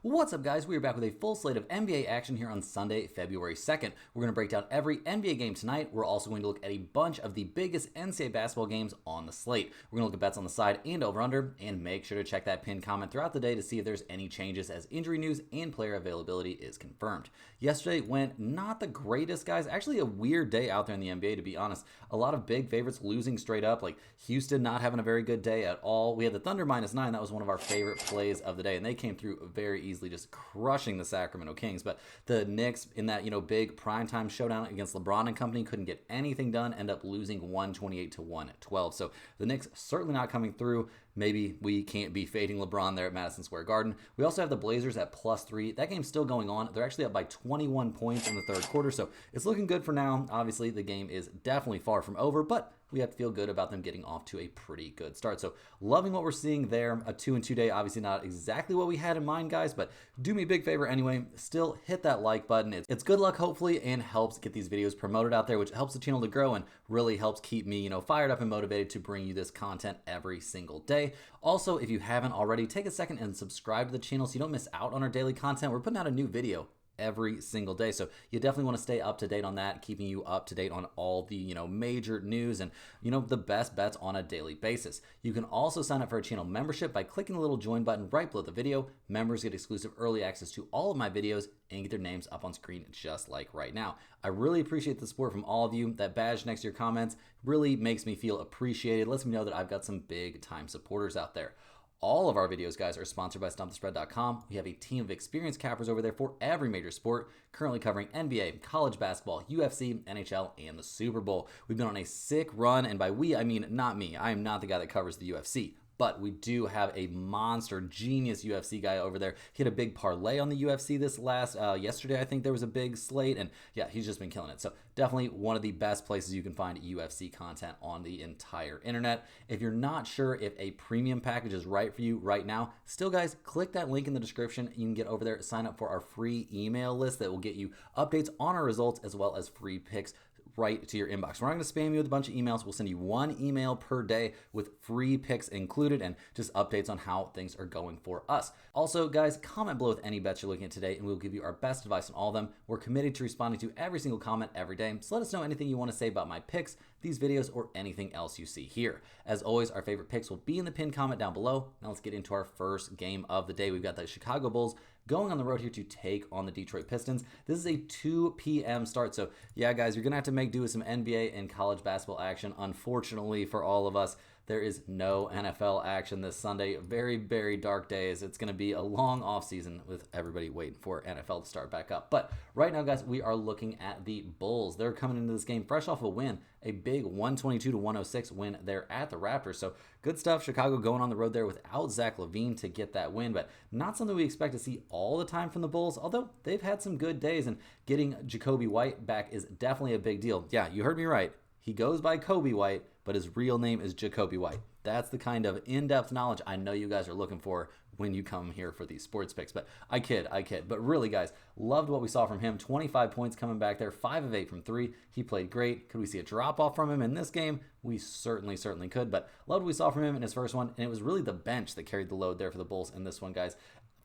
What's up, guys? We are back with a full slate of NBA action here on Sunday, February 2nd. We're going to break down every NBA game tonight. We're also going to look at a bunch of the biggest NCAA basketball games on the slate. We're going to look at bets on the side and over-under, and make sure to check that pinned comment throughout the day to see if there's any changes as injury news and player availability is confirmed. Yesterday went not the greatest, guys. Actually, a weird day out there in the NBA, to be honest. A lot of big favorites losing straight up, like Houston not having a very good day at all. We had the Thunder -9. That was one of our favorite plays of the day, and they came through very easily, just crushing the Sacramento Kings. But the Knicks in that big primetime showdown against LeBron and company couldn't get anything done, end up losing 128 to 112. So the Knicks certainly not coming through. Maybe we can't be fading LeBron there at Madison Square Garden. We also have the Blazers at +3. That game's still going on. They're actually up by 21 points in the third quarter, so it's looking good for now. Obviously, the game is definitely far from over, but we have to feel good about them getting off to a pretty good start. So loving what we're seeing there. A 2-2 day, obviously not exactly what we had in mind, guys, but do me a big favor anyway. Still hit that like button. It's good luck, hopefully, and helps get these videos promoted out there, which helps the channel to grow and really helps keep me, fired up and motivated to bring you this content every single day. Also, if you haven't already, take a second and subscribe to the channel so you don't miss out on our daily content. We're putting out a new video every single day, so you definitely want to stay up to date on that, keeping you up to date on all the major news and the best bets on a daily basis. You can also sign up for a channel membership by clicking the little join button right below the video. Members get exclusive early access to all of my videos and get their names up on screen just like right now. I really appreciate the support from all of you. That badge next to your comments really makes me feel appreciated, lets me know that I've got some big time supporters out there. All of our videos, guys, are sponsored by StompTheSpread.com. We have a team of experienced cappers over there for every major sport, currently covering NBA, college basketball, UFC, NHL, and the Super Bowl. We've been on a sick run, and by we, I mean not me. I am not the guy that covers the UFC. But we do have a monster genius UFC guy over there. He had a big parlay on the UFC this yesterday. I think there was a big slate, and yeah, he's just been killing it. So definitely one of the best places you can find UFC content on the entire internet. If you're not sure if a premium package is right for you right now, still, guys, click that link in the description. You can get over there, sign up for our free email list that will get you updates on our results as well as free picks right to your inbox. We're not going to spam you with a bunch of emails. We'll send you one email per day with free picks included and just updates on how things are going for us. Also, guys, comment below with any bets you're looking at today, and we'll give you our best advice on all of them. We're committed to responding to every single comment every day, so let us know anything you want to say about my picks, these videos, or anything else you see here. As always, our favorite picks will be in the pinned comment down below. Now let's get into our first game of the day. We've got the Chicago Bulls going on the road here to take on the Detroit Pistons. This is a 2 p.m. start, so yeah, guys, you're going to have to make do with some NBA and college basketball action. Unfortunately for all of us, there is no NFL action this Sunday. Very, very dark days. It's going to be a long offseason with everybody waiting for NFL to start back up. But right now, guys, we are looking at the Bulls. They're coming into this game fresh off a win, a big 122 to 106 win there at the Raptors. So good stuff. Chicago going on the road there without Zach LaVine to get that win, but not something we expect to see all the time from the Bulls, although they've had some good days, and getting Jacoby White back is definitely a big deal. Yeah, you heard me right. He goes by Kobe White, but his real name is Jacoby White. That's the kind of in-depth knowledge I know you guys are looking for when you come here for these sports picks. But I kid. But really, guys, loved what we saw from him. 25 points coming back there, 5 of 8 from 3. He played great. Could we see a drop-off from him in this game? We certainly could. But loved what we saw from him in his first one, and it was really the bench that carried the load there for the Bulls in this one, guys.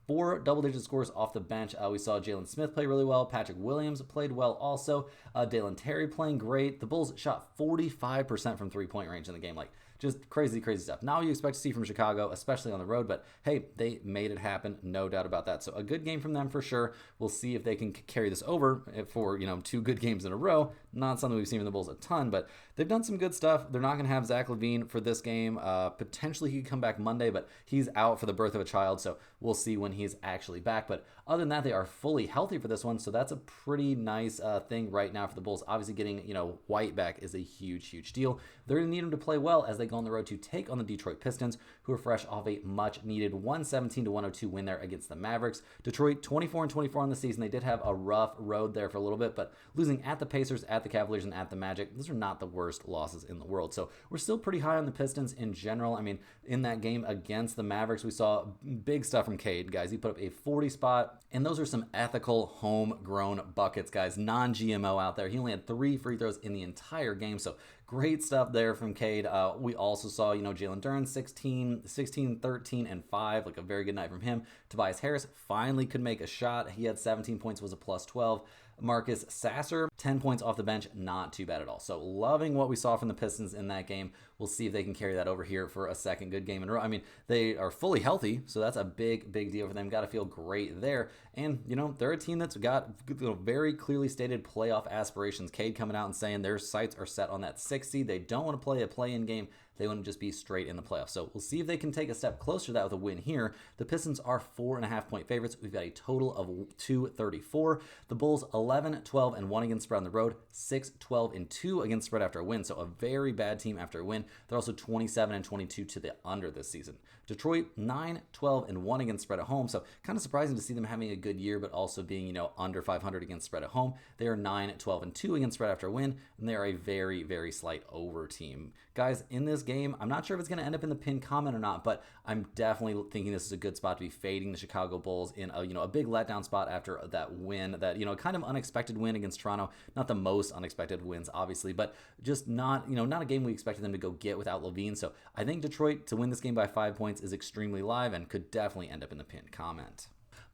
4 double-digit scores off the bench. We saw Jalen Smith play really well. Patrick Williams played well also. Dalen Terry playing great. The Bulls shot 45% from three-point range in the game. Like, just crazy stuff. Not what you expect to see from Chicago, especially on the road, but hey, they made it happen, no doubt about that. So a good game from them for sure. We'll see if they can carry this over for 2 good games in a row. Not something we've seen from the Bulls a ton, but they've done some good stuff. They're not going to have Zach LaVine for this game. Potentially he could come back Monday, but he's out for the birth of a child, so we'll see when he's actually back. But other than that, they are fully healthy for this one, so that's a pretty nice thing right now for the Bulls. Obviously getting White back is a huge deal. They're going to need him to play well as they go on the road to take on the Detroit Pistons, who are fresh off a much-needed 117 to 102 win there against the Mavericks. Detroit 24-24 on the season. They did have a rough road there for a little bit, but losing at the Pacers, at the Cavaliers, and at the Magic, those are not the worst losses in the world. So we're still pretty high on the Pistons in general. I mean, in that game against the Mavericks, we saw big stuff from Cade, guys. He put up a 40 spot, and those are some ethical, homegrown buckets, guys. Non-GMO out there. He only had 3 free throws in the entire game, so great stuff there from Cade. We also saw, Jalen Duren 16, 13, and 5, like a very good night from him. Tobias Harris finally could make a shot. He had 17 points, was a plus 12. Marcus Sasser, 10 points off the bench, not too bad at all. So loving what we saw from the Pistons in that game. We'll see if they can carry that over here for a second good game in a row. I mean, they are fully healthy, so that's a big deal for them. Got to feel great there. And, they're a team that's got very clearly stated playoff aspirations. Cade coming out and saying their sights are set on that 6th seed. They don't want to play a play-in game. They want to just be straight in the playoffs. So we'll see if they can take a step closer to that with a win here. The Pistons are 4.5-point favorites. We've got a total of 234. The Bulls 11, 12, and 1 against spread on the road, 6, 12, and 2 against spread after a win. So a very bad team after a win. They're also 27 and 22 to the under this season. Detroit 9, 12, and 1 against spread at home. So kind of surprising to see them having a good year, but also being, under 500 against spread at home. They are 9, 12, and 2 against spread after a win, and they are a very slight over team. Guys, in this game, I'm not sure if it's going to end up in the pin comment or not, but I'm definitely thinking this is a good spot to be fading the Chicago Bulls in a big letdown spot after that win, that kind of unexpected win against Toronto. Not the most unexpected wins, obviously, but just not a game we expected them to go get without LaVine. So I think Detroit to win this game by 5 points is extremely live and could definitely end up in the pin comment.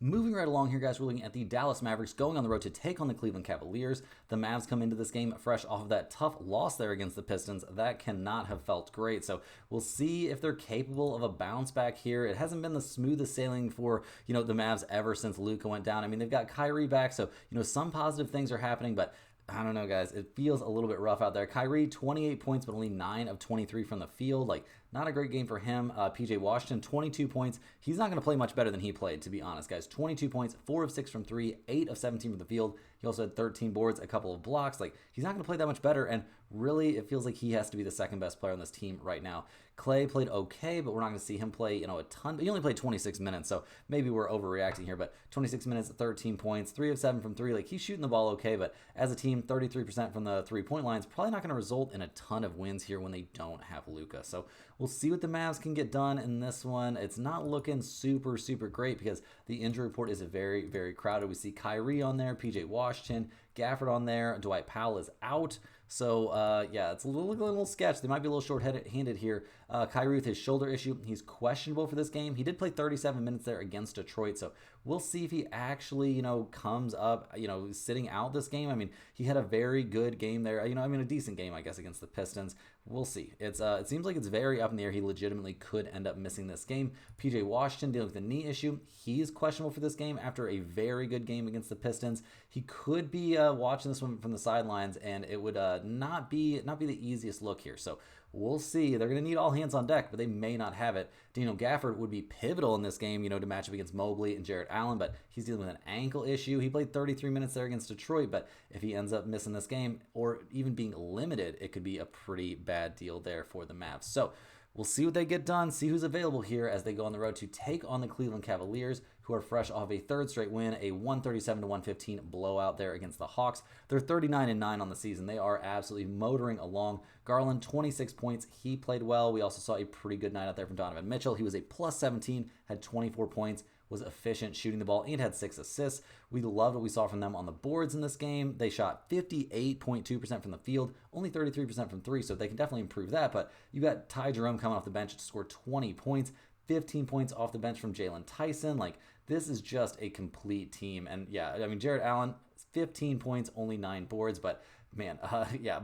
Moving right along here, guys, we're looking at the Dallas Mavericks going on the road to take on the Cleveland Cavaliers. The Mavs come into this game fresh off of that tough loss there against the Pistons. That cannot have felt great. So we'll see if they're capable of a bounce back here. It hasn't been the smoothest sailing for, the Mavs ever since Luka went down. I mean, they've got Kyrie back, so, some positive things are happening, but I don't know, guys. It feels a little bit rough out there. Kyrie, 28 points, but only 9 of 23 from the field. Like, not a great game for him. PJ Washington, 22 points. He's not going to play much better than he played, to be honest, guys. 22 points, 4 of 6 from 3, 8 of 17 from the field. He also had 13 boards, a couple of blocks. Like, he's not going to play that much better, and really, it feels like he has to be the second best player on this team right now. Clay played okay, but we're not going to see him play, a ton. He only played 26 minutes, so maybe we're overreacting here, but 26 minutes, 13 points, 3 of 7 from 3. Like, he's shooting the ball okay, but as a team, 33% from the three-point line is probably not going to result in a ton of wins here when they don't have Luka. So we'll see what the Mavs can get done in this one. It's not looking super great because the injury report is very crowded. We see Kyrie on there, PJ Washington, Gafford on there, Dwight Powell is out. So, it's a little sketch. They might be a little short-handed here. Kyrie with his shoulder issue, he's questionable for this game. He did play 37 minutes there against Detroit, so we'll see if he actually, comes up, sitting out this game. I mean, he had a very good game there. A decent game, I guess, against the Pistons. We'll see. It seems like it's very up in the air. He legitimately could end up missing this game. PJ Washington dealing with a knee issue. He is questionable for this game after a very good game against the Pistons. He could be watching this one from the sidelines, and it would not be the easiest look here. So we'll see. They're going to need all hands on deck, but they may not have it. Daniel Gafford would be pivotal in this game, to match up against Mobley and Jarrett Allen, but he's dealing with an ankle issue. He played 33 minutes there against Detroit, but if he ends up missing this game or even being limited, it could be a pretty bad deal there for the Mavs. So we'll see what they get done, see who's available here as they go on the road to take on the Cleveland Cavaliers, who are fresh off a third straight win, a 137-115 blowout there against the Hawks. They're 39-9 on the season. They are absolutely motoring along. Garland, 26 points. He played well. We also saw a pretty good night out there from Donovan Mitchell. He was a plus 17, had 24 points, was efficient shooting the ball, and had 6 assists. We loved what we saw from them on the boards in this game. They shot 58.2% from the field, only 33% from 3, so they can definitely improve that. But you got Ty Jerome coming off the bench to score 20 points, 15 points off the bench from Jalen Tyson. Like, this is just a complete team. And Jarrett Allen, 15 points, only 9 boards, but man,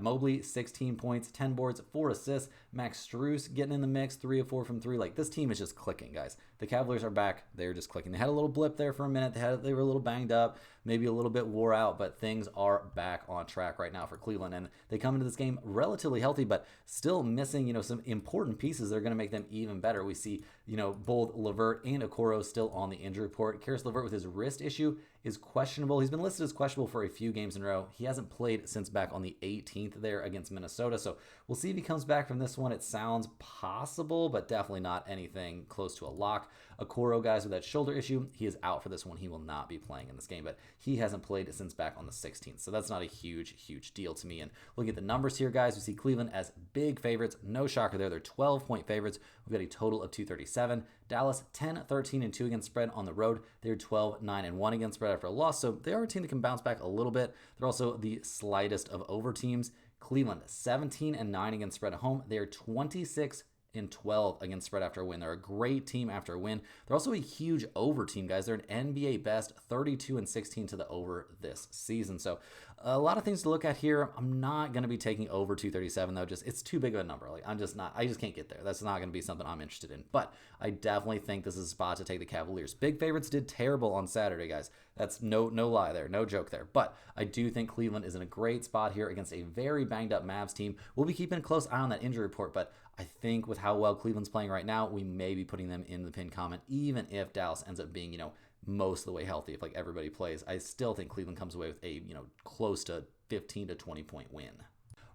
Mobley, 16 points, 10 boards, 4 assists. Max Strus getting in the mix, 3 of 4 from 3. Like, this team is just clicking, guys. The Cavaliers are back. They're just clicking. They had a little blip there for a minute. They were a little banged up, maybe a little bit wore out, but things are back on track right now for Cleveland. And they come into this game relatively healthy, but still missing, some important pieces that are going to make them even better. We see, both LeVert and Okoro still on the injury report. Karis LeVert with his wrist issue is questionable. He's been listed as questionable for a few games in a row. He hasn't played since back on the 18th there against Minnesota. So we'll see if he comes back from this one. It sounds possible, but definitely not anything close to a lock. Okoro, guys, with that shoulder issue, he is out for this one. He will not be playing in this game, but he hasn't played since back on the 16th. So that's not a huge deal to me. And looking at the numbers here, guys, we see Cleveland as big favorites. No shocker there. They're 12-point favorites. We've got a total of 237. Dallas, 10, 13, and 2 against spread on the road. They're 12, 9, and 1 against spread after a loss. So they are a team that can bounce back a little bit. They're also the slightest of over teams. Cleveland 17-9 against spread at home. They are 26-12 against spread after a win. They're a great team after a win. They're also a huge over team, guys. They're an NBA best 32-16 to the over this season. So a lot of things to look at here. I'm not going to be taking over 237 though. It's too big of a number. Like I just can't get there. That's not going to be something I'm interested in. But I definitely think this is a spot to take the Cavaliers. Big favorites did terrible on Saturday, guys. That's no lie there, no joke there. But I do think Cleveland is in a great spot here against a very banged up Mavs team. We'll be keeping a close eye on that injury report, but I think with how well Cleveland's playing right now, we may be putting them in the pinned comment, even if Dallas ends up being, most of the way healthy. If like everybody plays, I still think Cleveland comes away with a, close to 15 to 20 point win.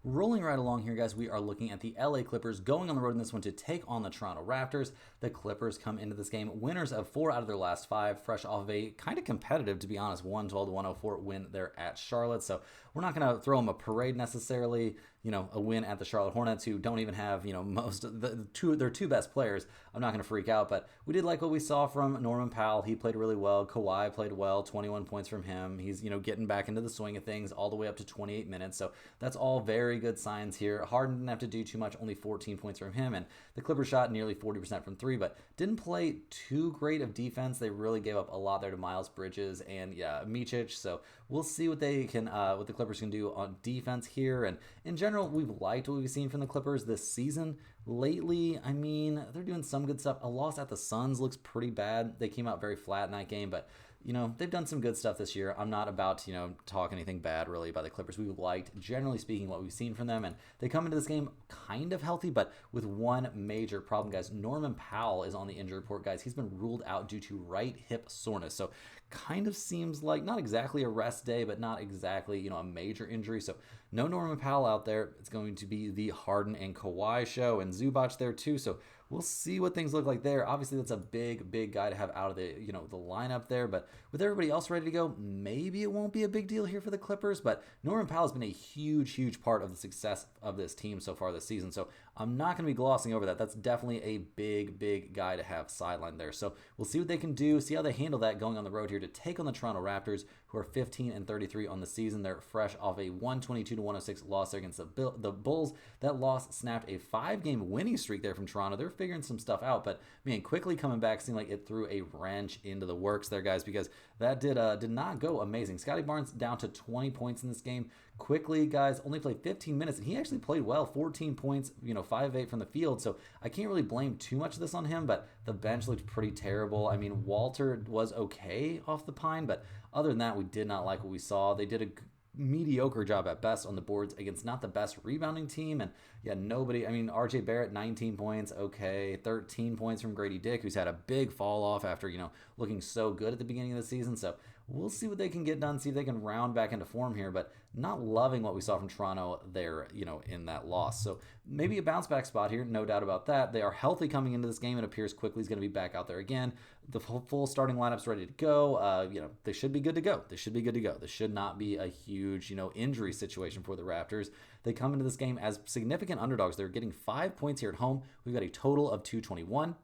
Rolling right along here, guys, we are looking at the LA Clippers going on the road in this one to take on the Toronto Raptors. The Clippers come into this game winners of 4 out of their last 5, fresh off of a kind of competitive, to be honest, 112-104 win there at Charlotte. So we're not going to throw them a parade necessarily. A win at the Charlotte Hornets, who don't even have, most of their two best players. I'm not going to freak out, but we did like what we saw from Norman Powell. He played really well. Kawhi played well, 21 points from him. He's, getting back into the swing of things all the way up to 28 minutes. So that's all very good signs here. Harden didn't have to do too much, only 14 points from him. And the Clippers shot nearly 40% from 3, but didn't play too great of defense. They really gave up a lot there to Miles Bridges and Micic. So we'll see what they can, what the Clippers can do on defense here. And in general, we've liked what we've seen from the Clippers this season. Lately, they're doing some good stuff. A loss at the Suns looks pretty bad. They came out very flat in that game, but they've done some good stuff this year. I'm not about to, talk anything bad really about the Clippers. We've liked, generally speaking, what we've seen from them, and they come into this game kind of healthy, but with one major problem, guys. Norman Powell is on the injury report, guys. He's been ruled out due to right hip soreness. So kind of seems like not exactly a rest day, but not exactly, a major injury. So no Norman Powell out there. It's going to be the Harden and Kawhi show, and Zubac there too. So we'll see what things look like there. Obviously, that's a big guy to have out of the, the lineup there. But with everybody else ready to go, maybe it won't be a big deal here for the Clippers. But Norman Powell has been a huge part of the success of this team so far this season. So I'm not going to be glossing over that. That's definitely a big guy to have sidelined there. So we'll see what they can do, see how they handle that going on the road here to take on the Toronto Raptors, who are 15-33 on the season. They're fresh off a 122-106 loss there against the Bulls. That loss snapped a 5-game winning streak there from Toronto. They're figuring some stuff out, but quickly coming back seemed like it threw a wrench into the works there, guys, because that did not go amazing. Scotty Barnes down to 20 points in this game. Quickly, guys, only played 15 minutes, and he actually played well, 14 points, 5 of 8 from the field, so I can't really blame too much of this on him, but the bench looked pretty terrible. Walter was okay off the pine, but other than that, we did not like what we saw. They did a mediocre job at best on the boards against not the best rebounding team, and nobody, RJ Barrett, 19 points, okay, 13 points from Grady Dick, who's had a big fall off after, looking so good at the beginning of the season. So we'll see what they can get done, see if they can round back into form here, but not loving what we saw from Toronto there, in that loss. So maybe a bounce back spot here, no doubt about that. They are healthy coming into this game. It appears Quickly is going to be back out there again. The full starting lineup's ready to go. They should be good to go. This should not be a huge, injury situation for the Raptors. They come into this game as significant underdogs. They're getting 5 points here at home. We've got a total of 221.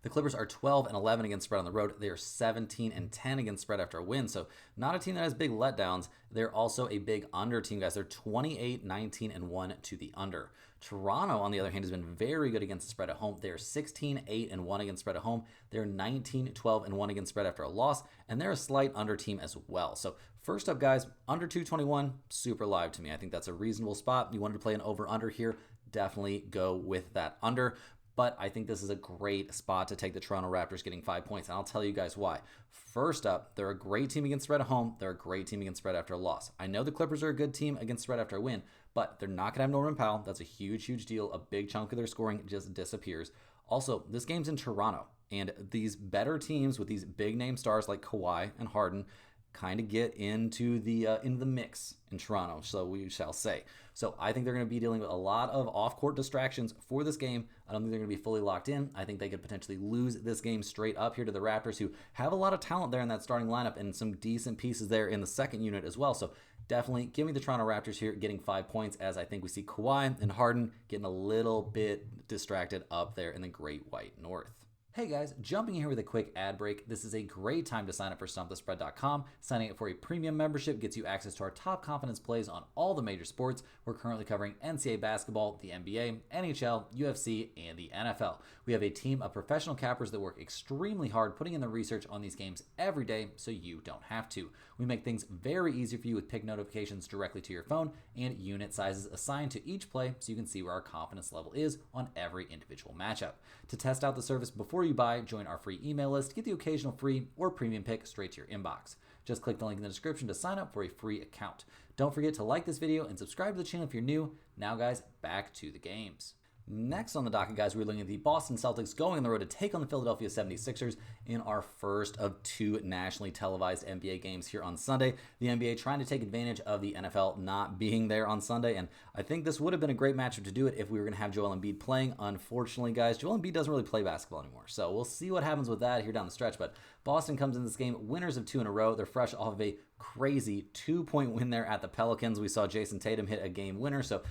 The Clippers are 12-11 against spread on the road. They are 17-10 against spread after a win. So not a team that has big letdowns. They're also a big under team, guys. They're 28-19-1 to the under. Toronto, on the other hand, has been very good against the spread at home. They're 16-8-1 against spread at home. They're 19-12-1 against spread after a loss. And they're a slight under team as well. So first up, guys, under 221, super live to me. I think that's a reasonable spot. You wanted to play an over-under here, definitely go with that under. But I think this is a great spot to take the Toronto Raptors getting 5 points, and I'll tell you guys why. First up, they're a great team against spread at home. They're a great team against spread after a loss. I know the Clippers are a good team against spread after a win, but they're not going to have Norman Powell. That's a huge deal. A big chunk of their scoring just disappears. Also, this game's in Toronto, and these better teams with these big-name stars like Kawhi and Harden kind of get into the mix in Toronto, so we shall say. So I think they're going to be dealing with a lot of off-court distractions for this game. I don't think they're going to be fully locked in. I think they could potentially lose this game straight up here to the Raptors, who have a lot of talent there in that starting lineup and some decent pieces there in the second unit as well. So definitely give me the Toronto Raptors here getting 5 points, as I think we see Kawhi and Harden getting a little bit distracted up there in the Great White North. Hey guys, jumping in here with a quick ad break. This is a great time to sign up for StumpTheSpread.com. Signing up for a premium membership gets you access to our top confidence plays on all the major sports. We're currently covering NCAA basketball, the NBA, NHL, UFC, and the NFL. We have a team of professional cappers that work extremely hard putting in the research on these games every day so you don't have to. We make things very easy for you with pick notifications directly to your phone and unit sizes assigned to each play so you can see where our confidence level is on every individual matchup. To test out the service before you buy, join our free email list, get the occasional free or premium pick straight to your inbox. Just click the link in the description to sign up for a free account. Don't forget to like this video and subscribe to the channel if you're new. Now guys, back to the games. Next on the docket, guys, we're looking at the Boston Celtics going on the road to take on the Philadelphia 76ers in our first of two nationally televised NBA games here on Sunday. The NBA trying to take advantage of the NFL not being there on Sunday, and I think this would have been a great matchup to do it if we were going to have Joel Embiid playing. Unfortunately, guys, Joel Embiid doesn't really play basketball anymore, so we'll see what happens with that here down the stretch, but Boston comes in this game winners of 2 in a row. They're fresh off of a crazy 2-point win there at the Pelicans. We saw Jason Tatum hit a game winner, so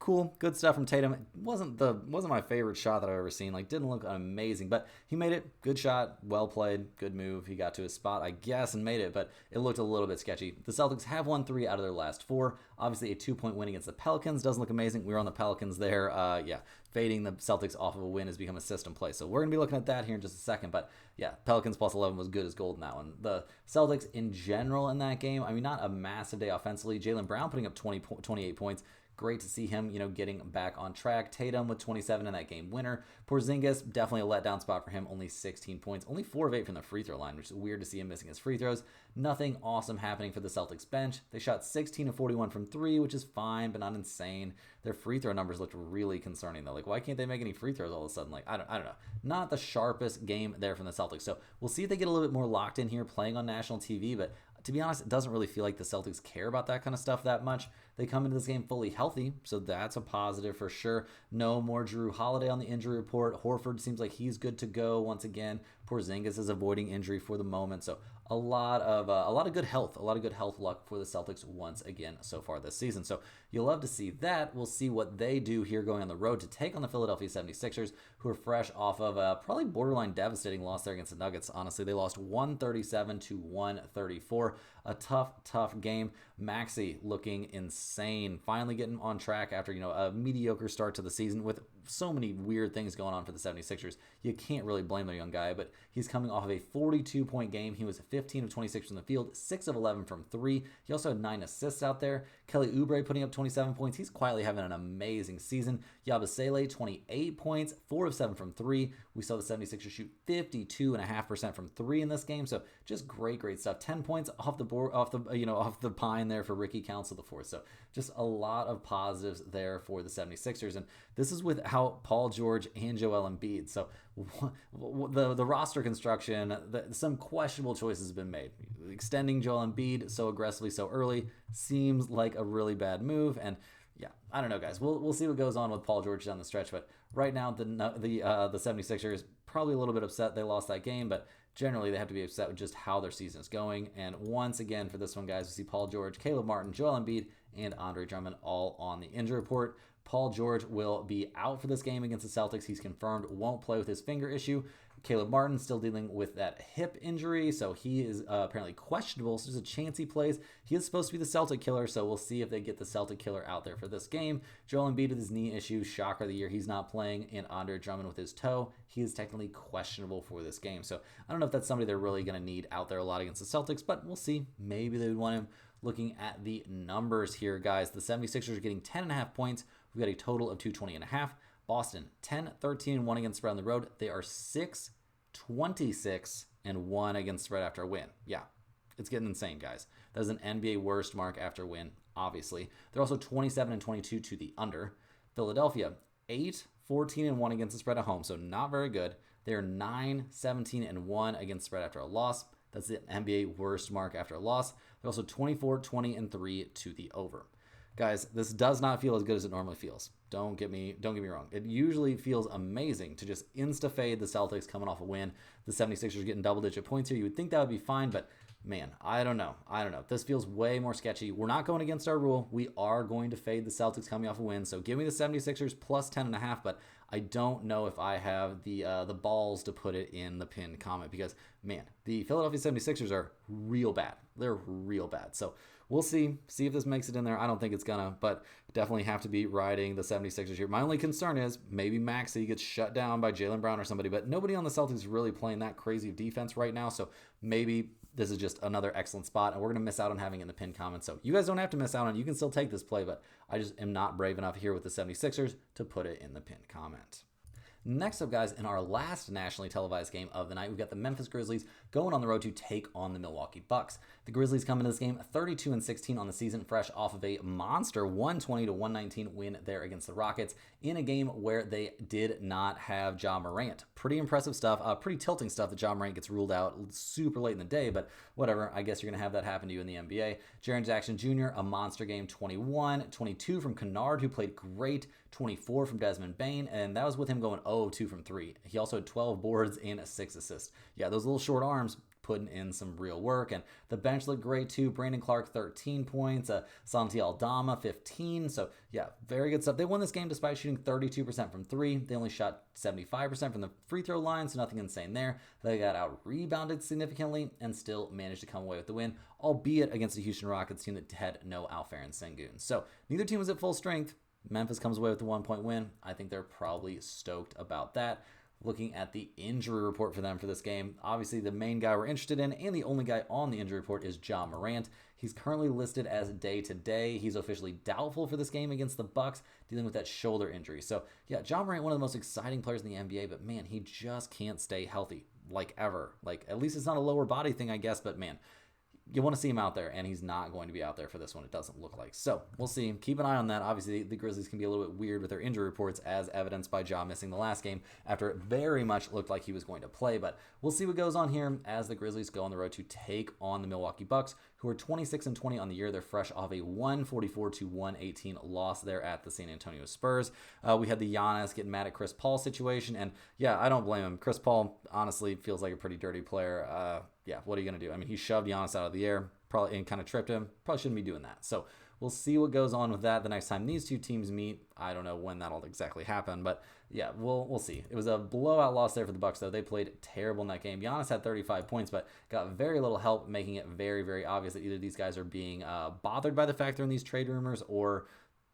cool, good stuff from Tatum. It wasn't my favorite shot that I've ever seen. Like, didn't look amazing, but he made it. Good shot, well played, good move. He got to his spot, I guess, and made it, but it looked a little bit sketchy. The Celtics have won 3 out of their last 4. Obviously, a 2-point win against the Pelicans doesn't look amazing. We were on the Pelicans there. Fading the Celtics off of a win has become a system play. So we're going to be looking at that here in just a second. But yeah, Pelicans plus 11 was good as gold in that one. The Celtics in general in that game, I mean, not a massive day offensively. Jaylen Brown putting up 28 points. Great to see him, getting back on track. Tatum with 27 in that game winner. Porzingis, definitely a letdown spot for him. Only 16 points. Only 4 of 8 from the free throw line, which is weird to see him missing his free throws. Nothing awesome happening for the Celtics bench. They shot 16 of 41 from 3, which is fine, but not insane. Their free throw numbers looked really concerning, though. Like, why can't they make any free throws all of a sudden? Like, I don't know. Not the sharpest game there from the Celtics. So we'll see if they get a little bit more locked in here playing on national TV, but to be honest, it doesn't really feel like the Celtics care about that kind of stuff that much. They come into this game fully healthy, so that's a positive for sure. No more Drew Holiday on the injury report. Horford seems like he's good to go once again. Porzingis is avoiding injury for the moment, so a lot of good health, luck for the Celtics once again so far this season. So you'll love to see that. We'll see what they do here going on the road to take on the Philadelphia 76ers, who are fresh off of a probably borderline devastating loss there against the Nuggets. Honestly, they lost 137 to 134. A tough game. Maxey looking insane, finally getting on track after a mediocre start to the season with so many weird things going on for the 76ers. You can't really blame the young guy, but he's coming off of a 42-point game. He was 15 of 26 from the field, 6 of 11 from 3. He also had 9 assists out there. Kelly Oubre putting up 27 points. He's quietly having an amazing season. Yabusele, 28 points, 4 of 7 from 3. We saw the 76ers shoot 52.5% from 3 in this game, so just great stuff. 10 points off the board, off the pine there for Ricky Council IV. So just a lot of positives there for the 76ers, and this is without Paul George and Joel Embiid. So the roster construction, some questionable choices have been made. Extending Joel Embiid so aggressively so early seems like a really bad move, and yeah, I don't know, guys. We'll see what goes on with Paul George down the stretch, but right now the 76ers probably a little bit upset they lost that game, but generally they have to be upset with just how their season is going. And once again for this one, guys, we see Paul George, Caleb Martin, Joel Embiid, and Andre Drummond all on the injury report. Paul George will be out for this game against the Celtics. He's confirmed won't play with his finger issue. Caleb Martin still dealing with that hip injury, so he is apparently questionable. So there's a chance he plays. He is supposed to be the Celtic killer, so we'll see if they get the Celtic killer out there for this game. Joel Embiid with his knee issue, shocker of the year, he's not playing, and Andre Drummond with his toe, he is technically questionable for this game. So I don't know if that's somebody they're really going to need out there a lot against the Celtics, but we'll see. Maybe they would want him. Looking at the numbers here, guys, the 76ers are getting 10.5 points. We've got a total of 220.5. Boston, 10-13-1 against spread on the road. They are 6-26-1 against spread after a win. Yeah, it's getting insane, guys. That is an NBA worst mark after a win, obviously. They're also 27-22 to the under. Philadelphia, 8-14-1 against the spread at home, so not very good. They're 9-17-1 against spread after a loss. That's the NBA worst mark after a loss. They're also 24-20-3 to the over. Guys, this does not feel as good as it normally feels. Don't get me wrong. It usually feels amazing to just insta-fade the Celtics coming off a win. The 76ers getting double-digit points here. You would think that would be fine, but man, I don't know. This feels way more sketchy. We're not going against our rule. We are going to fade the Celtics coming off a win. So give me the 76ers plus 10.5, but I don't know if I have the balls to put it in the pinned comment because, man, the Philadelphia 76ers are real bad. They're real bad. So we'll see if this makes it in there. I don't think it's gonna, but definitely have to be riding the 76ers here. My only concern is maybe Maxey gets shut down by Jaylen Brown or somebody, but nobody on the Celtics is really playing that crazy defense right now. So maybe this is just another excellent spot, and we're going to miss out on having it in the pinned comment. So you guys don't have to miss out on it. You can still take this play, but I just am not brave enough here with the 76ers to put it in the pinned comment. Next up, guys, in our last nationally televised game of the night, we've got the Memphis Grizzlies going on the road to take on the Milwaukee Bucks. The Grizzlies come into this game 32-16 on the season, fresh off of a monster 120-119 win there against the Rockets in a game where they did not have Ja Morant. Pretty impressive stuff, pretty tilting stuff that Ja Morant gets ruled out super late in the day, but whatever. I guess you're going to have that happen to you in the NBA. Jaren Jackson Jr., a monster game, 21, 22 from Kennard, who played great, 24 from Desmond Bane, and that was with him going 0-2 from 3. He also had 12 boards and 6 assists. Yeah, those little short arms putting in some real work, and the bench looked great too. Brandon Clark 13 points, Santi Aldama 15. So yeah, very good stuff. They won this game despite shooting 32% from 3. They only shot 75% from the free throw line, so nothing insane there. They got out rebounded significantly and still managed to come away with the win, albeit against the Houston Rockets team that had no Alperen Sengun. So neither team was at full strength. Memphis comes away with the 1-point win. I think they're probably stoked about that. Looking at the injury report for them for this game, obviously the main guy we're interested in and the only guy on the injury report is Ja Morant. He's currently listed as day-to-day. He's officially doubtful for this game against the Bucks, dealing with that shoulder injury. So yeah, Ja Morant, one of the most exciting players in the NBA, but man, he just can't stay healthy, like ever. Like, at least it's not a lower body thing, I guess, but man, you want to see him out there, and he's not going to be out there for this one, it doesn't look like. So we'll see. Keep an eye on that. Obviously, the Grizzlies can be a little bit weird with their injury reports, as evidenced by Ja missing the last game after it very much looked like he was going to play. But we'll see what goes on here as the Grizzlies go on the road to take on the Milwaukee Bucks, who are 26-20 on the year. They're fresh off a 144-118 loss there at the San Antonio Spurs. We had the Giannis getting mad at Chris Paul situation, and yeah, I don't blame him. Chris Paul honestly feels like a pretty dirty player. Yeah, what are you going to do? I mean, he shoved Giannis out of the air probably and kind of tripped him. Probably shouldn't be doing that. So we'll see what goes on with that the next time these two teams meet. I don't know when that'll exactly happen, but yeah, we'll see. It was a blowout loss there for the Bucks, though. They played terrible in that game. Giannis had 35 points, but got very little help, making it very, very obvious that either of these guys are being bothered by the fact they're in these trade rumors, or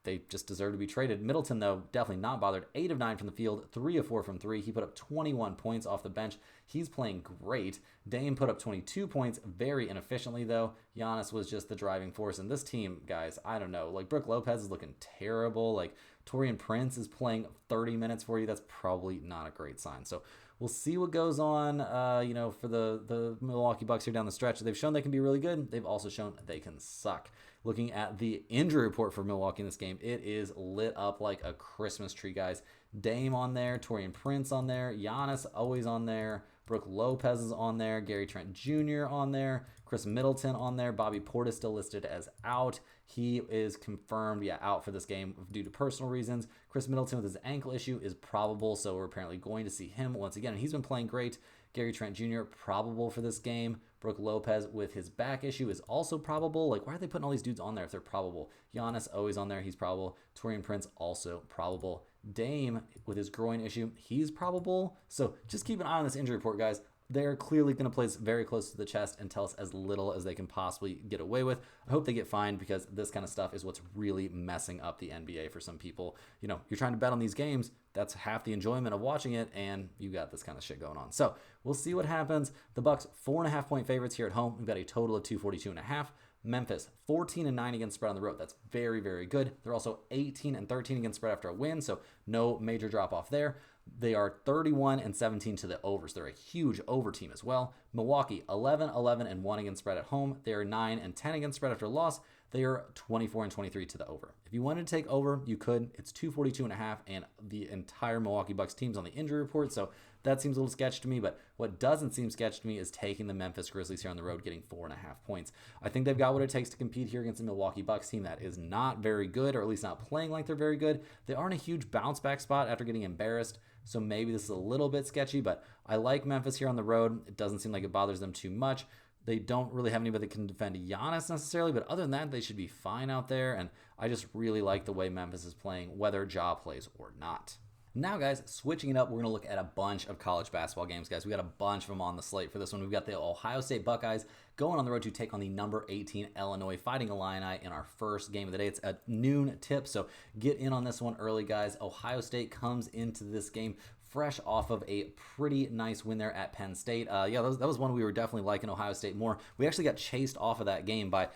they just deserve to be traded. Middleton, though, definitely not bothered. 8 of 9 from the field, 3 of 4 from 3. He put up 21 points off the bench. He's playing great. Dame put up 22 points very inefficiently, though. Giannis was just the driving force. And this team, guys, I don't know. Like, Brook Lopez is looking terrible. Like, Taurean Prince is playing 30 minutes for you. That's probably not a great sign. So we'll see what goes on, for the Milwaukee Bucks here down the stretch. They've shown they can be really good. They've also shown they can suck. Looking at the injury report for Milwaukee in this game, it is lit up like a Christmas tree, guys. Dame on there, Taurean Prince on there, Giannis always on there, Brook Lopez is on there, Gary Trent Jr. on there, Chris Middleton on there, Bobby Portis still listed as out. He is confirmed, out for this game due to personal reasons. Chris Middleton with his ankle issue is probable, so we're apparently going to see him once again, and he's been playing great. Gary Trent Jr. probable for this game. Brook Lopez with his back issue is also probable. Like, why are they putting all these dudes on there if they're probable? Giannis always on there. He's probable. Taurean Prince also probable. Dame with his groin issue, he's probable. So just keep an eye on this injury report, guys. They're clearly going to play this very close to the chest and tell us as little as they can possibly get away with. I hope they get fined, because this kind of stuff is what's really messing up the NBA for some people. You know, you're trying to bet on these games. That's half the enjoyment of watching it, and you got this kind of shit going on. So we'll see what happens. The Bucks 4.5-point favorites here at home. We've got a total of 242.5. Memphis 14-9 against spread on the road. That's very, very good. They're also 18-13 against spread after a win, so no major drop off there. They are 31-17 to the overs. They're a huge over team as well. Milwaukee 11-11-1 against spread at home. They are 9-10 against spread after a loss. They are 24-23 to the over. If you wanted to take over, you could. It's 242.5, and the entire Milwaukee Bucks team's on the injury report, so that seems a little sketch to me. But what doesn't seem sketch to me is taking the Memphis Grizzlies here on the road, getting 4.5 points. I think they've got what it takes to compete here against the Milwaukee Bucks team that is not very good, or at least not playing like they're very good. They are in a huge bounce back spot after getting embarrassed, so maybe this is a little bit sketchy, but I like Memphis here on the road. It doesn't seem like it bothers them too much. They don't really have anybody that can defend Giannis necessarily, but other than that, they should be fine out there. And I just really like the way Memphis is playing, whether Ja plays or not. Now, guys, switching it up, we're going to look at a bunch of college basketball games, guys. We got a bunch of them on the slate for this one. We've got the Ohio State Buckeyes going on the road to take on the number 18 Illinois Fighting Illini in our first game of the day. It's a noon tip, so get in on this one early, guys. Ohio State comes into this game fresh off of a pretty nice win there at Penn State. That was one we were definitely liking Ohio State more. We actually got chased off of that game by,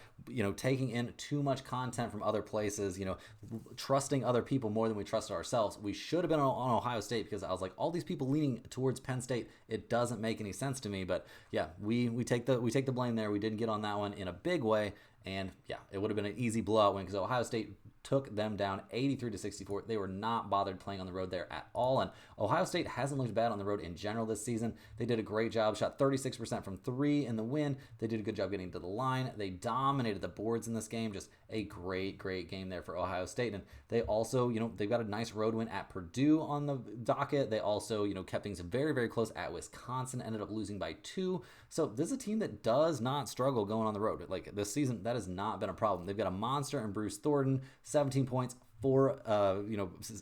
taking in too much content from other places, trusting other people more than we trusted ourselves. We should have been on Ohio State because I was like, all these people leaning towards Penn State, it doesn't make any sense to me. But yeah, we take the blame there. We didn't get on that one in a big way. And yeah, it would have been an easy blowout win because Ohio State took them down 83-64. They were not bothered playing on the road there at all. And Ohio State hasn't looked bad on the road in general this season. They did a great job, shot 36% from three in the win. They did a good job getting to the line. They dominated the boards in this game. Just a great game there for Ohio State. And they also, they've got a nice road win at Purdue on the docket. They also, kept things very, very close at Wisconsin, ended up losing by 2. So this is a team that does not struggle going on the road. Like this season, that has not been a problem. They've got a monster in Bruce Thornton, 17 points, 4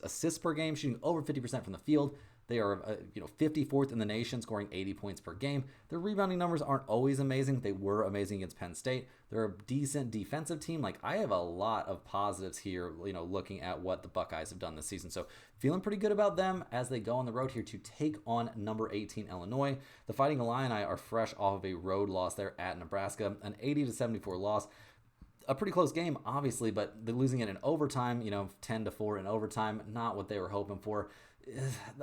assists per game, shooting over 50% from the field. They are 54th in the nation, scoring 80 points per game. Their rebounding numbers aren't always amazing. They were amazing against Penn State. They're a decent defensive team. Like, I have a lot of positives here, looking at what the Buckeyes have done this season. So feeling pretty good about them as they go on the road here to take on number 18 Illinois. The Fighting Illini are fresh off of a road loss there at Nebraska, an 80-74 loss. A pretty close game, obviously, but they're losing it in overtime, 10-4 in overtime. Not what they were hoping for.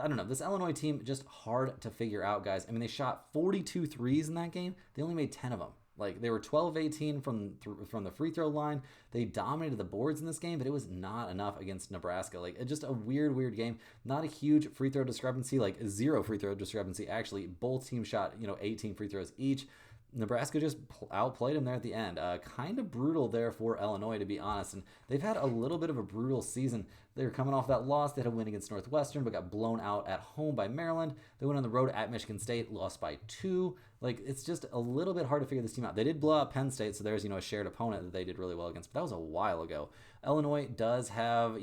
I don't know. This Illinois team, just hard to figure out, guys. I mean, they shot 42 threes in that game. They only made 10 of them. Like, they were 12-18 from the free throw line. They dominated the boards in this game, but it was not enough against Nebraska. Like, just a weird game. Not a huge free throw discrepancy, like 0 free throw discrepancy, actually. Both teams shot, 18 free throws each. Nebraska just outplayed them there at the end. Kind of brutal there for Illinois, to be honest. And they've had a little bit of a brutal season. They were coming off that loss. They had a win against Northwestern, but got blown out at home by Maryland. They went on the road at Michigan State, lost by 2. Like, it's just a little bit hard to figure this team out. They did blow out Penn State, so there's, a shared opponent that they did really well against. But that was a while ago. Illinois does have,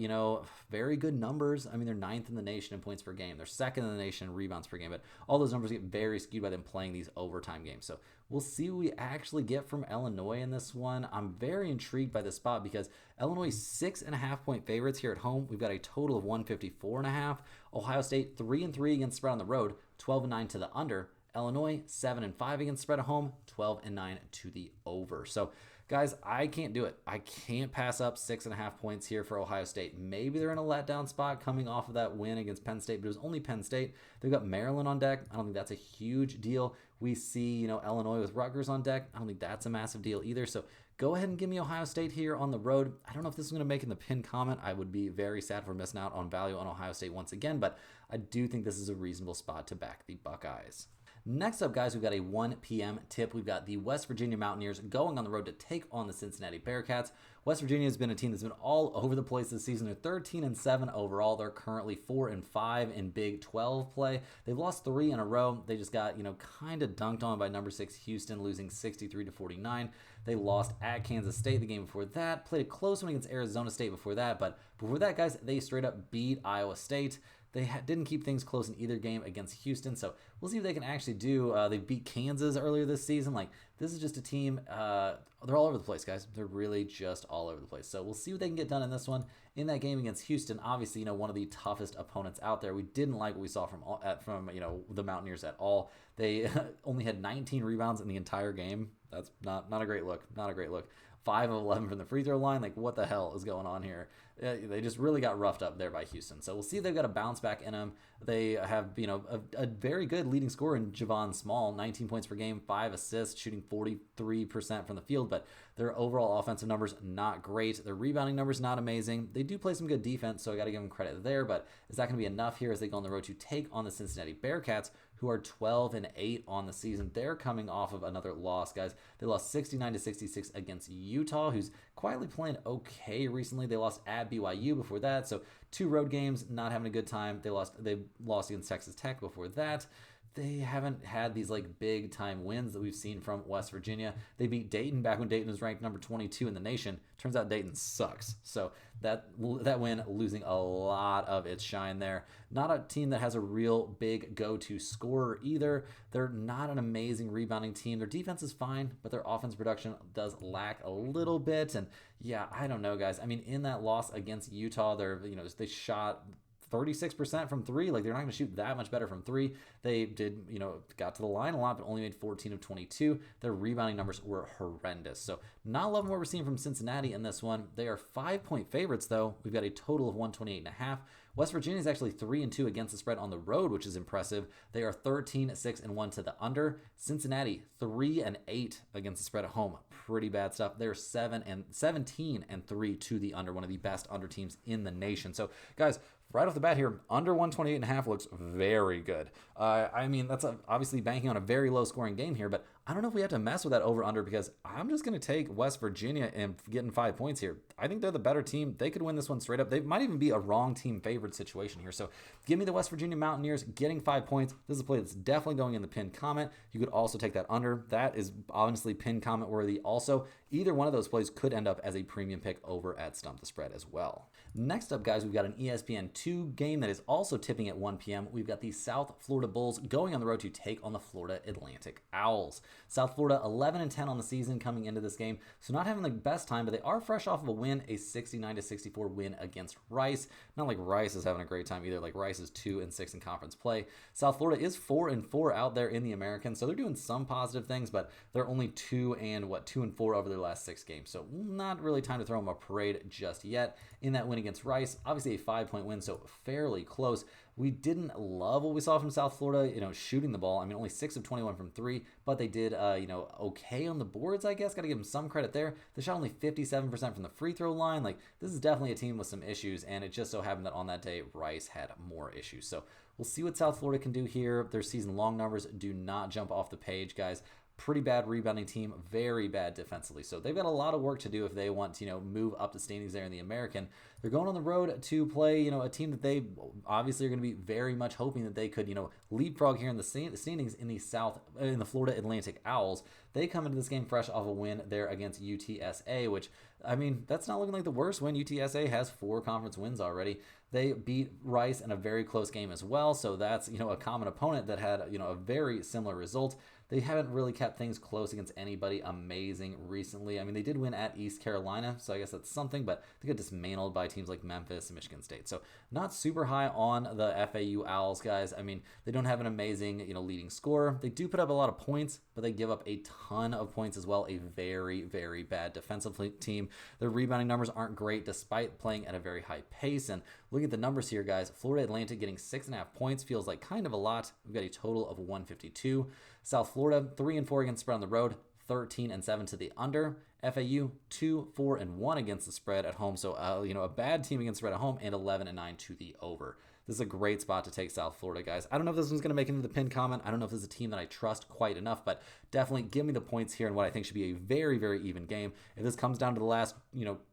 very good numbers. I mean, they're 9th in the nation in points per game. They're 2nd in the nation in rebounds per game. But all those numbers get very skewed by them playing these overtime games. So we'll see what we actually get from Illinois in this one. I'm very intrigued by this spot because Illinois 6.5-point favorites here at home. We've got a total of 154.5. Ohio State 3-3 against spread on the road, 12-9 to the under. Illinois 7-5 against spread at home, 12-9 to the over. So guys, I can't do it. I can't pass up 6.5 points here for Ohio State. Maybe they're in a letdown spot coming off of that win against Penn State, but it was only Penn State. They've got Maryland on deck. I don't think that's a huge deal. We see, Illinois with Rutgers on deck. I don't think that's a massive deal either. So go ahead and give me Ohio State here on the road. I don't know if this is going to make in the pinned comment. I would be very sad for missing out on value on Ohio State once again, but I do think this is a reasonable spot to back the Buckeyes. Next up, guys, we've got a 1 p.m. tip. We've got the West Virginia Mountaineers going on the road to take on the Cincinnati Bearcats. West Virginia has been a team that's been all over the place this season. They're 13-7 overall. They're currently 4-5 in Big 12 play. They've lost 3 in a row. They just got, kind of dunked on by number 6 Houston, losing 63-49. They lost at Kansas State the game before that. Played a close one against Arizona State before that. But before that, guys, they straight up beat Iowa State. They didn't keep things close in either game against Houston, so we'll see if they can actually do. They beat Kansas earlier this season. Like, this is just a team. They're all over the place, guys. They're really just all over the place. So we'll see what they can get done in this one. In that game against Houston, obviously, one of the toughest opponents out there. We didn't like what we saw from the Mountaineers at all. They only had 19 rebounds in the entire game. That's not a great look. Not a great look. 5 of 11 from the free throw line. Like, what the hell is going on here? They just really got roughed up there by Houston. So we'll see if they've got a bounce back in them. They have, a very good leading scorer in Javon Small, 19 points per game, 5 assists, shooting 43% from the field. But their overall offensive numbers, not great. Their rebounding numbers, not amazing. They do play some good defense, so I got to give them credit there. But is that going to be enough here as they go on the road to take on the Cincinnati Bearcats, who are 12-8 on the season? They're coming off of another loss, guys. They lost 69-66 against Utah, who's quietly playing okay recently. They lost at BYU before that, so 2 road games, not having a good time. They lost against Texas Tech before that. they haven't had these like big time wins that we've seen from West Virginia. They beat Dayton back when Dayton was ranked number 22 in the nation. Turns out Dayton sucks. So that win losing a lot of its shine there. Not a team that has a real big go-to scorer either. They're not an amazing rebounding team. Their defense is fine, but their offense production does lack a little bit. And yeah, I don't know, guys. I mean, in that loss against Utah, they shot 36% from three. Like, they're not going to shoot that much better from three. They did, got to the line a lot, but only made 14 of 22. Their rebounding numbers were horrendous. So not loving what we're seeing from Cincinnati in this one. They are 5-point favorites, though. We've got a total of 128.5. West Virginia is actually 3-2 against the spread on the road, which is impressive. They are 13-6-1 to the under. Cincinnati 3-8 against the spread at home. Pretty bad stuff. They're 17-3 to the under, one of the best under teams in the nation. So, guys, right off the bat here, under 128.5 looks very good. I mean, that's obviously banking on a very low scoring game here, but I don't know if we have to mess with that over-under because I'm just going to take West Virginia and getting 5 points here. I think they're the better team. They could win this one straight up. They might even be a wrong team favored situation here. So give me the West Virginia Mountaineers getting 5 points. This is a play that's definitely going in the pinned comment. You could also take that under. That is honestly pinned comment worthy also. Either one of those plays could end up as a premium pick over at Stump the Spread as well. Next up, guys, we've got an ESPN2 game that is also tipping at 1 p.m. We've got the South Florida Bulls going on the road to take on the Florida Atlantic Owls. South Florida 11-10 on the season coming into this game, so not having the best time, but they are fresh off of a win, a 69-64 win against Rice. Not like Rice is having a great time either. Like, Rice is 2-6 in conference play. South Florida is 4-4 out there in the American, so they're doing some positive things, but they're only 2-4 over their last 6 games. So not really time to throw them a parade just yet. In that win against Rice, obviously a 5-point win, so fairly close. We didn't love what we saw from South Florida, shooting the ball. I mean, only 6 of 21 from 3, but they did, okay on the boards, I guess. Got to give them some credit there. They shot only 57% from the free throw line. Like, this is definitely a team with some issues, and it just so happened that on that day, Rice had more issues. So we'll see what South Florida can do here. Their season-long numbers do not jump off the page, guys. Pretty bad rebounding team, very bad defensively. So they've got a lot of work to do if they want to, move up the standings there in the American. They're going on the road to play, a team that they obviously are going to be very much hoping that they could, leapfrog here in the standings in the Florida Atlantic Owls. They come into this game fresh off a win there against UTSA, which, I mean, that's not looking like the worst win. UTSA has 4 conference wins already. They beat Rice in a very close game as well. So that's, a common opponent that had, a very similar result. They haven't really kept things close against anybody amazing recently. I mean, they did win at East Carolina, so I guess that's something, but they got dismantled by teams like Memphis and Michigan State. So not super high on the FAU Owls, guys. I mean, they don't have an amazing, leading scorer. They do put up a lot of points, but they give up a ton of points as well. A very, very bad defensive team. Their rebounding numbers aren't great despite playing at a very high pace. And looking at the numbers here, guys, Florida Atlantic getting 6.5 points feels like kind of a lot. We've got a total of 152. South Florida 3-4 against the spread on the road, 13-7 to the under. FAU 2-4-1 against the spread at home. So a bad team against the spread at home, and 11-9 to the over. This is a great spot to take South Florida, guys. I don't know if this one's going to make it into the pinned comment. I don't know if this is a team that I trust quite enough, but definitely give me the points here in what I think should be a very, very even game. If this comes down to the last,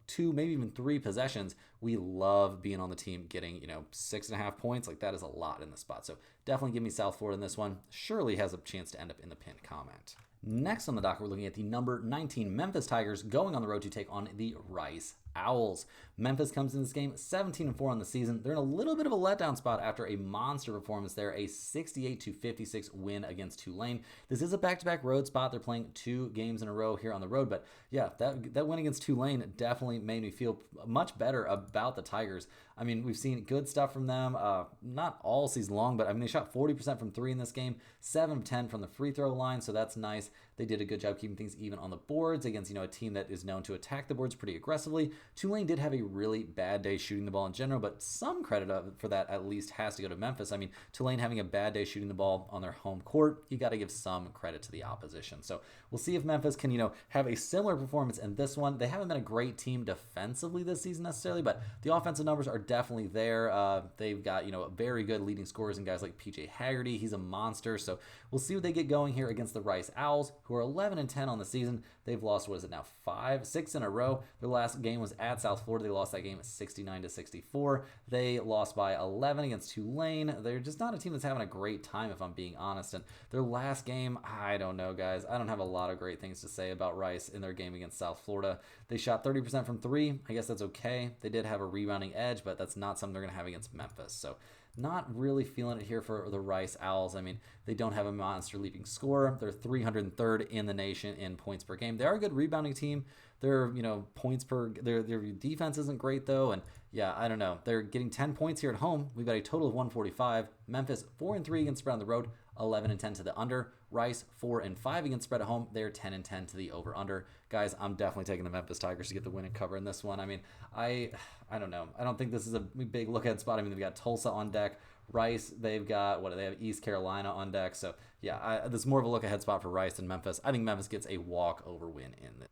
2, maybe even 3 possessions, we love being on the team getting, 6.5 points. Like, that is a lot in the spot. So definitely give me South Florida in this one. Surely has a chance to end up in the pinned comment. Next on the docket, we're looking at the number 19 Memphis Tigers going on the road to take on the Rice Owls. Memphis comes in this game 17-4 on the season. They're in a little bit of a letdown spot after a monster performance there, a 68-56 win against Tulane. This is a back-to-back road spot. They're playing 2 games in a row here on the road, but yeah, that win against Tulane definitely made me feel much better about the Tigers. I mean, we've seen good stuff from them, not all season long, but I mean, they shot 40% from 3 in this game, 7 of 10 from the free throw line, so that's nice. They did a good job keeping things even on the boards against, a team that is known to attack the boards pretty aggressively. Tulane did have a really bad day shooting the ball in general, but some credit for that at least has to go to Memphis. I mean, Tulane having a bad day shooting the ball on their home court, you got to give some credit to the opposition. So we'll see if Memphis can, have a similar performance in this one. They haven't been a great team defensively this season necessarily, but the offensive numbers are definitely there. They've got, very good leading scorers and guys like PJ Haggerty. He's a monster. So we'll see what they get going here against the Rice Owls, who are 11-10 on the season. They've lost, 6 in a row. Their last game was at South Florida. They lost that game 69-64. They lost by 11 against Tulane. They're just not a team that's having a great time, if I'm being honest. And their last game, I don't know, guys. I don't have a lot of great things to say about Rice in their game against South Florida. They shot 30% from three. I guess that's okay. They did have a rebounding edge, but that's not something they're going to have against Memphis. So not really feeling it here for the Rice Owls. I mean, they don't have a monster leading scorer. They're 303rd in the nation in points per game. They are a good rebounding team. Their their defense isn't great though, and yeah, I don't know. They're getting 10 points here at home. We've got a total of 145. Memphis 4-3 against spread on the road, 11-10 to the under. Rice 4-5 against spread at home. They're 10-10 to the over/under. Guys, I'm definitely taking the Memphis Tigers to get the win and cover in this one. I mean, I don't know. I don't think this is a big look ahead spot. I mean, they've got Tulsa on deck. Rice, they've got they have East Carolina on deck. So yeah, this is more of a look ahead spot for Rice than Memphis. I think Memphis gets a walk-over win in this.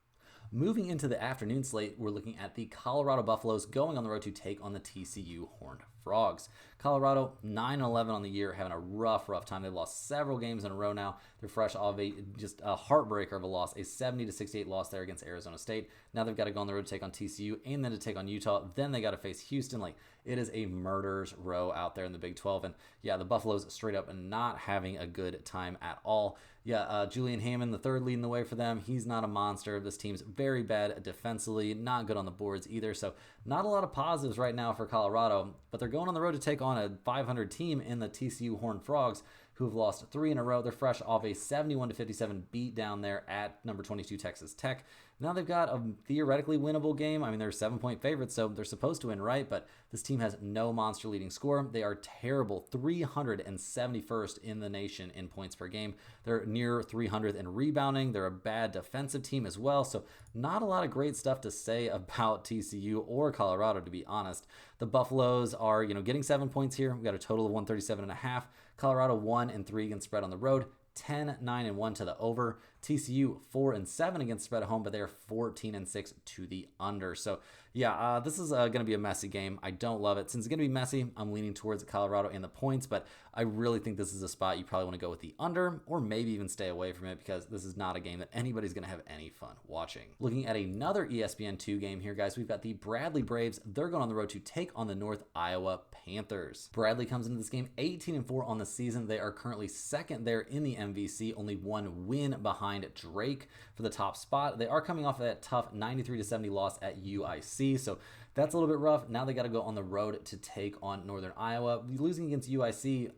Moving into the afternoon slate, we're looking at the Colorado Buffaloes going on the road to take on the TCU Horned Frogs. Colorado 9-11 on the year, having a rough time. They've lost several games in a row now. They're fresh off just a heartbreaker of a loss, a 70-68 loss there against Arizona State. Now they've got to go on the road to take on TCU and then to take on Utah. Then they got to face Houston. It is a murderer's row out there in the Big 12. And yeah, the Buffaloes straight up not having a good time at all. Yeah, Julian Hammond, the third, leading the way for them. He's not a monster. This team's very bad defensively, not good on the boards either. So not a lot of positives right now for Colorado, but they're going on the road to take on a 500 team in the TCU Horned Frogs, who have lost 3 in a row. They're fresh off a 71-57 beat down there at number 22 Texas Tech. Now they've got a theoretically winnable game. I mean, they're 7-point favorites, so they're supposed to win, right? But this team has no monster leading score. They are terrible, 371st in the nation in points per game. They're near 300th in rebounding. They're a bad defensive team as well. So not a lot of great stuff to say about TCU or Colorado, to be honest. The Buffaloes are, getting 7 points here. We've got a total of 137.5. Colorado 1-3 against spread on the road. 10-9-1 to the over. TCU 4-7 against spread at home, but they're 14-6 to the under. So yeah, this is going to be a messy game. I don't love it. Since it's going to be messy, I'm leaning towards Colorado and the points, but I really think this is a spot you probably want to go with the under, or maybe even stay away from it, because this is not a game that anybody's going to have any fun watching. Looking at another ESPN2 game here, guys, we've got the Bradley Braves. They're going on the road to take on the North Iowa Panthers. Bradley comes into this game 18-4 on the season. They are currently second there in the MVC, only one win behind Drake for the top spot. They are coming off of that tough 93-70 loss at UIC, so that's a little bit rough. Now they got to go on the road to take on Northern Iowa. Losing against UIC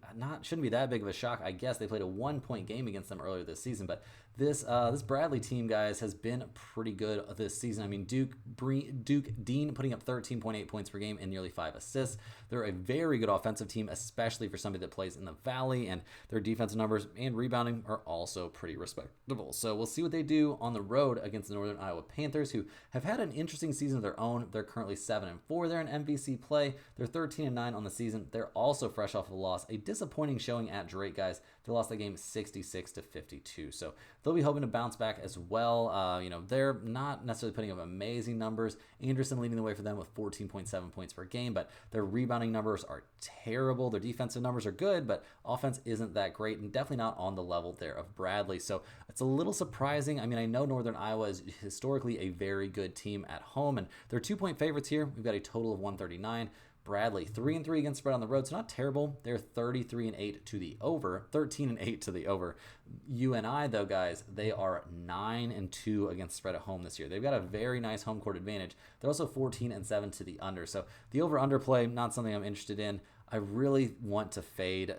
shouldn't be that big of a shock, I guess. They played a 1-point game against them earlier this season, but this Bradley team, guys, has been pretty good this season. I mean, Duke Dean putting up 13.8 points per game and nearly 5 assists. They're a very good offensive team, especially for somebody that plays in the Valley, and their defensive numbers and rebounding are also pretty respectable. So we'll see what they do on the road against the Northern Iowa Panthers, who have had an interesting season of their own. They're currently 7-4 there in MVC play. They're 13-9 on the season. They're also fresh off of a loss, a disappointing showing at Drake, guys. They lost that game 66-52. So they'll be hoping to bounce back as well. They're not necessarily putting up amazing numbers. Anderson leading the way for them with 14.7 points per game, but their rebounding numbers are terrible. Their defensive numbers are good, but offense isn't that great, and definitely not on the level there of Bradley. So it's a little surprising. I mean, I know Northern Iowa is historically a very good team at home, and they're 2-point favorites here. We've got a total of 139. Bradley 3-3 against spread on the road, so not terrible. They're 33-8 to the over, 13-8 to the over. UNI though, guys, they are 9-2 against spread at home this year. They've got a very nice home court advantage. They're also 14-7 to the under. So the over/under play, not something I'm interested in. I really want to fade,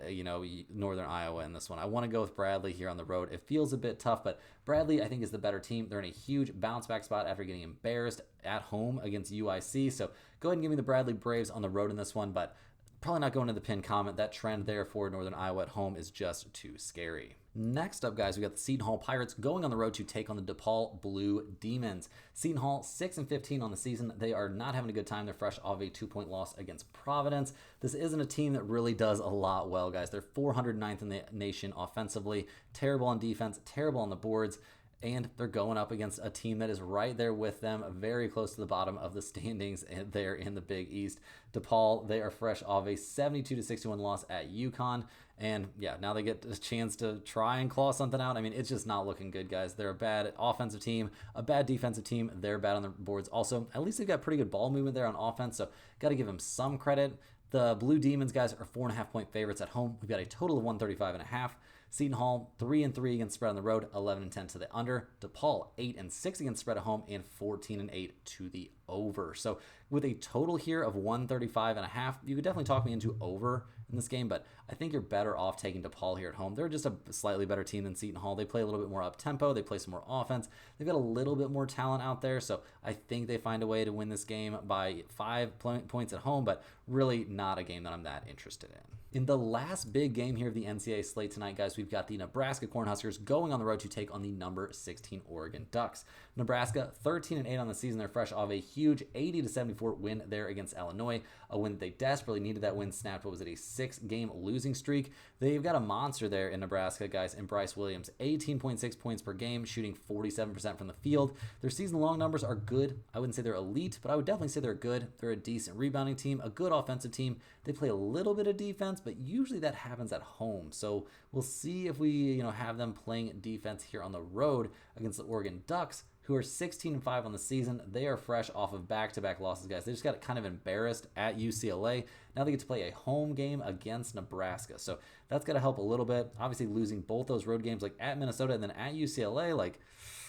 Northern Iowa in this one. I want to go with Bradley here on the road. It feels a bit tough, but Bradley, I think, is the better team. They're in a huge bounce back spot after getting embarrassed at home against UIC. So go ahead and give me the Bradley Braves on the road in this one, but probably not going to the pin comment. That trend there for Northern Iowa at home is just too scary. Next up, guys, we got the Seton Hall Pirates going on the road to take on the DePaul Blue Demons. Seton Hall 6-15 on the season. They are not having a good time. They're fresh off a 2-point loss against Providence. This isn't a team that really does a lot well, guys. They're 409th in the nation offensively, terrible on defense, terrible on the boards. and they're going up against a team that is right there with them, very close to the bottom of the standings there in the Big East. DePaul, they are fresh off a 72-61 loss at UConn. And yeah, now they get a chance to try and claw something out. I mean, it's just not looking good, guys. They're a bad offensive team, a bad defensive team. They're bad on the boards. Also, at least they've got pretty good ball movement there on offense, so got to give them some credit. The Blue Demons, guys, are 4.5-point favorites at home. We've got a total of 135.5. Seton Hall, 3-3 against spread on the road, 11-10 to the under. DePaul, 8-6 against spread at home, and 14-8 to the over. So with a total here of 135.5, you could definitely talk me into over in this game, but I think you're better off taking DePaul here at home. They're just a slightly better team than Seton Hall. They play a little bit more up-tempo. They play some more offense. They've got a little bit more talent out there, so I think they find a way to win this game by 5 points at home, but really not a game that I'm that interested in. In the last big game here of the NCAA slate tonight, guys, we've got the Nebraska Cornhuskers going on the road to take on the number 16 Oregon Ducks. Nebraska, 13-8 on the season. They're fresh off a huge 80-74 win there against Illinois, a win that they desperately needed. That win snapped, what was it, a 6-game losing streak. They've got a monster there in Nebraska, guys, in Bryce Williams, 18.6 points per game, shooting 47% from the field. Their season-long numbers are good. I wouldn't say they're elite, but I would definitely say they're good. They're a decent rebounding team, a good offensive team. They play a little bit of defense, but usually that happens at home. So we'll see if we, have them playing defense here on the road against the Oregon Ducks, who are 16-5 on the season. They are fresh off of back-to-back losses, guys. They just got kind of embarrassed at UCLA. Now they get to play a home game against Nebraska. So that's got to help a little bit. Obviously, losing both those road games, like at Minnesota and then at UCLA,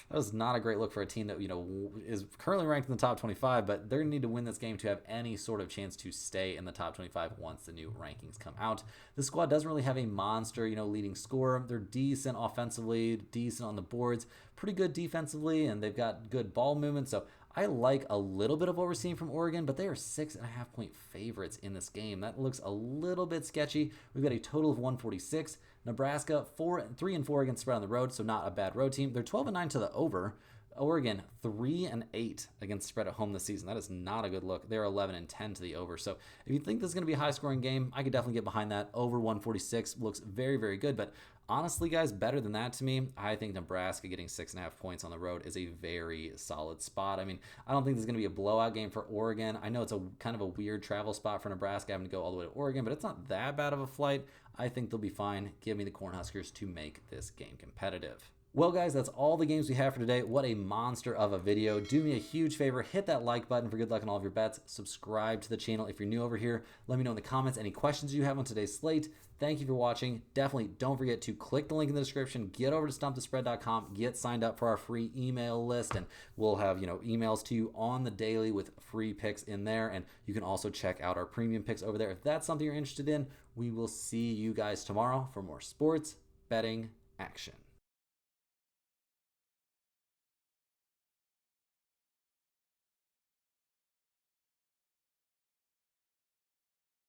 that was not a great look for a team that, is currently ranked in the top 25, but they're going to need to win this game to have any sort of chance to stay in the top 25 once the new rankings come out. This squad doesn't really have a monster, leading scorer. They're decent offensively, decent on the boards, pretty good defensively, and they've got good ball movement. So I like a little bit of what we're seeing from Oregon, but they are 6.5-point favorites in this game. That looks a little bit sketchy. We've got a total of 146. Nebraska, 3-4 against spread on the road, so not a bad road team. They're 12-9 to the over. Oregon, 3-8 against spread at home this season. That is not a good look. They're 11-10 to the over. So if you think this is going to be a high-scoring game, I could definitely get behind that. Over 146 looks very, very good. But honestly, guys, better than that to me. I think Nebraska getting 6.5 points on the road is a very solid spot. I mean, I don't think this is going to be a blowout game for Oregon. I know it's a kind of a weird travel spot for Nebraska having to go all the way to Oregon, but it's not that bad of a flight. I think they'll be fine. Give me the Cornhuskers to make this game competitive. Well, guys, that's all the games we have for today. What a monster of a video. Do me a huge favor. Hit that like button for good luck on all of your bets. Subscribe to the channel if you're new over here. Let me know in the comments any questions you have on today's slate. Thank you for watching. Definitely don't forget to click the link in the description. Get over to stumpthespread.com. Get signed up for our free email list, and we'll have emails to you on the daily with free picks in there. And you can also check out our premium picks over there if that's something you're interested in. We will see you guys tomorrow for more sports betting action.